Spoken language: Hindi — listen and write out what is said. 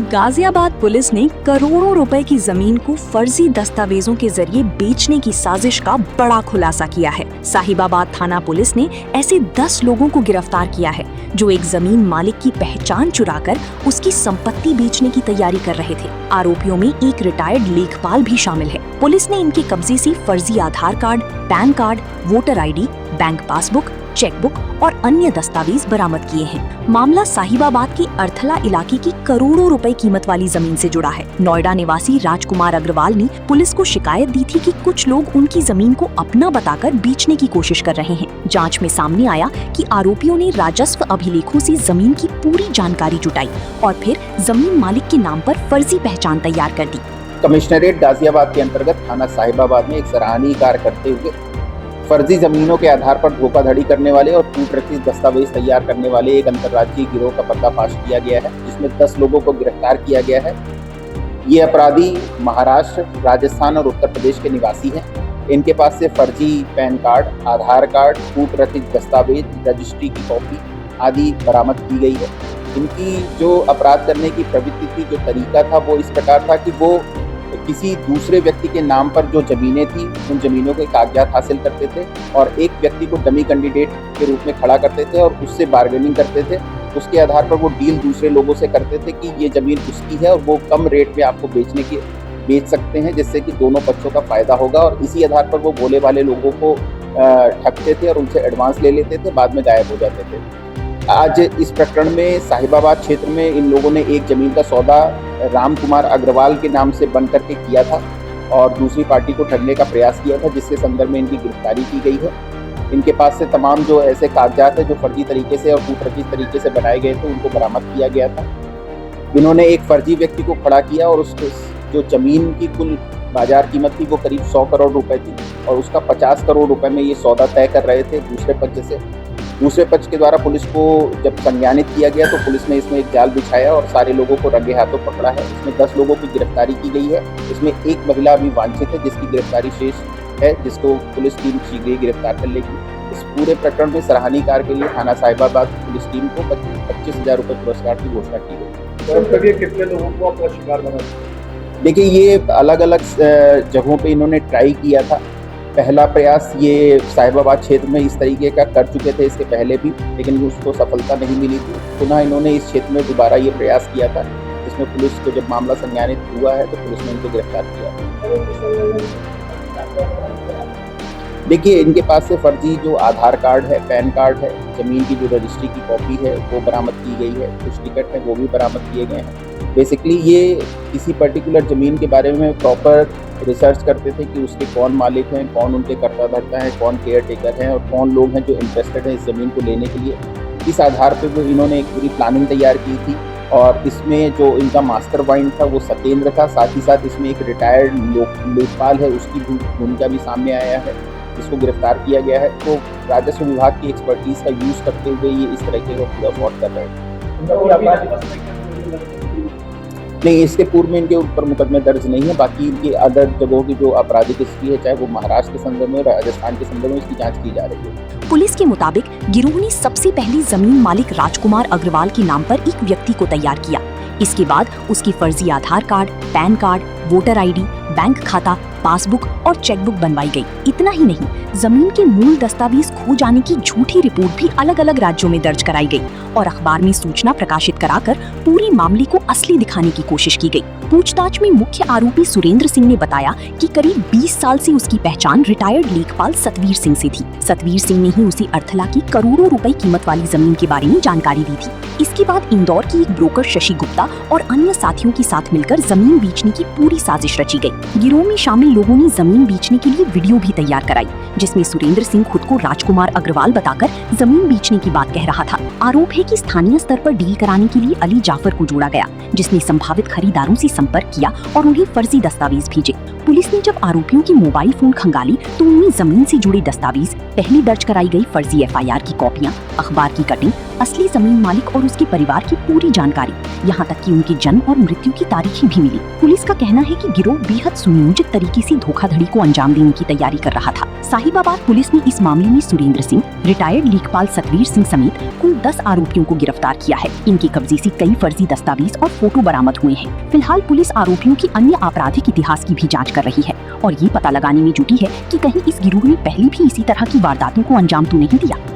गाजियाबाद पुलिस ने करोड़ों रुपए की जमीन को फर्जी दस्तावेजों के जरिए बेचने की साजिश का बड़ा खुलासा किया है। साहिबाबाद थाना पुलिस ने ऐसे 10 लोगों को गिरफ्तार किया है जो एक जमीन मालिक की पहचान चुराकर उसकी संपत्ति बेचने की तैयारी कर रहे थे। आरोपियों में एक रिटायर्ड लेखपाल भी शामिल है। पुलिस ने इनके कब्जे से फर्जी Aadhaar card, PAN card, voter ID, bank passbook, chequebook और अन्य दस्तावेज बरामद किए हैं। मामला साहिबाबाद के अर्थला इलाके की करोड़ों रुपए कीमत वाली जमीन से जुड़ा है। नोएडा निवासी राजकुमार अग्रवाल ने पुलिस को शिकायत दी थी कि कुछ लोग उनकी जमीन को अपना बताकर बेचने की कोशिश कर रहे हैं। जांच में सामने आया कि आरोपियों ने राजस्व अभिलेखों से जमीन की पूरी जानकारी जुटाई और फिर जमीन मालिक के नाम पर फर्जी पहचान तैयार कर दी। कमिश्नरेट गाजियाबाद के अंतर्गत थाना साहिबाबाद में एक सराहनीय कार्य करते हुए फर्जी जमीनों के आधार पर धोखाधड़ी करने वाले और कूटनीतिक दस्तावेज तैयार करने वाले एक अंतर्राज्यीय गिरोह का पर्दाफाश किया गया है, जिसमें 10 लोगों को गिरफ्तार किया गया है। ये अपराधी महाराष्ट्र, राजस्थान और उत्तर प्रदेश के निवासी हैं। इनके पास से फर्जी पैन कार्ड, आधार कार्ड, कूटनीतिक दस्तावेज, रजिस्ट्री की कॉपी आदि बरामद की गई है। इनकी जो अपराध करने की प्रवृत्ति थी, जो तरीका था, वो इस प्रकार था कि वो किसी दूसरे व्यक्ति के नाम पर जो जमीनें थी, उन जमीनों के कागजात हासिल करते थे और एक व्यक्ति को डमी कैंडिडेट के रूप में खड़ा करते थे और उससे बार्गेनिंग करते थे। उसके आधार पर वो डील दूसरे लोगों से करते थे कि ये जमीन उसकी है और वो कम रेट में आपको बेच सकते हैं, जिससे कि दोनों पक्षों का फायदा होगा। और इसी आधार पर वो भोले वाले लोगों को ठगते थे और उनसे एडवांस ले लेते थे, बाद में गायब हो जाते थे। आज इस प्रकरण में साहिबाबाद क्षेत्र में इन लोगों ने एक जमीन का सौदा रामकुमार अग्रवाल के नाम से बन करके किया था और दूसरी पार्टी को ठगने का प्रयास किया था, जिसके संदर्भ में इनकी गिरफ्तारी की गई है। इनके पास से तमाम जो ऐसे कागजात है जो फर्जी तरीके से और कूटनीतिक तरीके से बनाए गए थे, उनको बरामद किया गया था। इन्होंने एक फर्जी व्यक्ति को खड़ा किया और उसके जो जमीन की कुल बाजार कीमत थी वो करीब 100 करोड़ रुपए थी और उसका 50 करोड़ रुपए में ये सौदा तय कर रहे थे दूसरे पक्ष के द्वारा। पुलिस को जब संज्ञानित किया गया तो पुलिस ने इसमें एक जाल बिछाया और सारे लोगों को रंगे हाथों पकड़ा है। इसमें 10 लोगों की गिरफ्तारी की गई है। इसमें एक महिला अभी वांछित है, जिसकी गिरफ्तारी शेष है, जिसको पुलिस टीम शीघ्र ही गिरफ्तार कर लेगी। इस पूरे प्रकरण में सराहनीय कार्य के लिए थाना साहिबाबाद पुलिस टीम को 25,000 रुपये पुरस्कार की घोषणा की गई। कितने लोगों को अपना शिकार बना? देखिए, ये अलग अलग जगहों पे इन्होंने ट्राई किया था। पहला प्रयास ये साहिबाबाद क्षेत्र में इस तरीके का कर चुके थे इसके पहले भी, लेकिन उसको सफलता नहीं मिली थी। पुनः इन्होंने इस क्षेत्र में दोबारा ये प्रयास किया था, जिसमें पुलिस को जब मामला संज्ञानित हुआ है तो पुलिस ने इनको गिरफ्तार किया। देखिए, इनके पास से फर्जी जो आधार कार्ड है, पैन कार्ड है, जमीन की जो रजिस्ट्री की कॉपी है वो बरामद की गई है, कुछ टिकट है वो भी बरामद किए गए हैं। बेसिकली ये किसी पर्टिकुलर ज़मीन के बारे में प्रॉपर रिसर्च करते थे कि उसके कौन मालिक हैं, कौन उनके कर्ता धर्ता हैं, कौन केयर टेकर हैं और कौन लोग हैं जो इंटरेस्टेड हैं इस ज़मीन को लेने के लिए। इस आधार पे वो इन्होंने एक पूरी प्लानिंग तैयार की थी और इसमें जो इनका मास्टर माइंड था वो सत्येंद्र था। साथ ही साथ इसमें एक रिटायर्ड लेखपाल है, उसकी भूमिका भी सामने आया है, जिसको गिरफ्तार किया गया है। तो राजस्व विभाग की एक्सपर्टीज़ का यूज़ करते हुए ये इस तरह के पूरा फ्रॉड कर रहे हैं। नहीं, इसके पूर्व में इनके ऊपर मुकदमे दर्ज नहीं है। बाकी इनकी अदर जगहों की जो आपराधिक हिस्ट्री है, चाहे वो महाराष्ट्र के संदर्भ में, राजस्थान के संदर्भ में, इसकी जांच की जा रही है। पुलिस के मुताबिक गिरोह ने सबसे पहले जमीन मालिक राजकुमार अग्रवाल के नाम पर एक व्यक्ति को तैयार किया। इसके बाद उसकी फर्जी Aadhaar card, PAN card, voter ID, bank खाता, पासबुक और चेकबुक बनवाई गई। इतना ही नहीं, जमीन के मूल दस्तावेज खो जाने की झूठी रिपोर्ट भी अलग अलग राज्यों में दर्ज कराई गई और अखबार में सूचना प्रकाशित कराकर पूरी मामले को असली दिखाने की कोशिश की गई। पूछताछ में मुख्य आरोपी सुरेंद्र सिंह ने बताया कि करीब 20 साल से उसकी पहचान रिटायर्ड लेखपाल सतवीर सिंह से थी। सतवीर सिंह ने ही उसे अर्थला की करोड़ों रुपए कीमत वाली जमीन के बारे में जानकारी दी थी। इसके बाद इंदौर की एक ब्रोकर शशि गुप्ता और अन्य साथियों के साथ मिलकर जमीन बेचने की पूरी साजिश रची गई। गिरोह में शामिल लोगों ने जमीन बेचने के लिए वीडियो भी तैयार कराई, जिसमें सुरेंद्र सिंह खुद को राजकुमार अग्रवाल बताकर जमीन बेचने की बात कह रहा था। आरोप है कि स्थानीय स्तर पर डील कराने के लिए अली जाफर को जोड़ा गया, जिसने संभावित खरीदारों से संपर्क किया और उन्हें फर्जी दस्तावेज भेजे। पुलिस ने जब आरोपियों की मोबाइल फोन खंगाली तो उनमें जमीन से जुड़े दस्तावेज, पहले दर्ज कराई गई फर्जी एफआईआर की कॉपियां, अखबार की कटिंग, असली जमीन मालिक और उसके परिवार की पूरी जानकारी, यहाँ तक कि उनके जन्म और मृत्यु की तारीखें भी मिली। पुलिस का कहना है कि गिरोह बेहद सुनियोजित तरीके से धोखाधड़ी को अंजाम देने की तैयारी कर रहा था। साहिबाबाद पुलिस ने इस मामले में सुरेंद्र सिंह, रिटायर्ड लेखपाल सतवीर सिंह समेत कुल 10 आरोपियों को गिरफ्तार किया है। इनके कब्जे से कई फर्जी दस्तावेज और फोटो बरामद हुए हैं। फिलहाल पुलिस आरोपियों की अन्य आपराधिक इतिहास की भी जाँच कर रही है और ये पता लगाने में जुटी है कि कहीं इस गिरोह ने पहले भी इसी तरह की वारदातों को अंजाम तो नहीं दिया।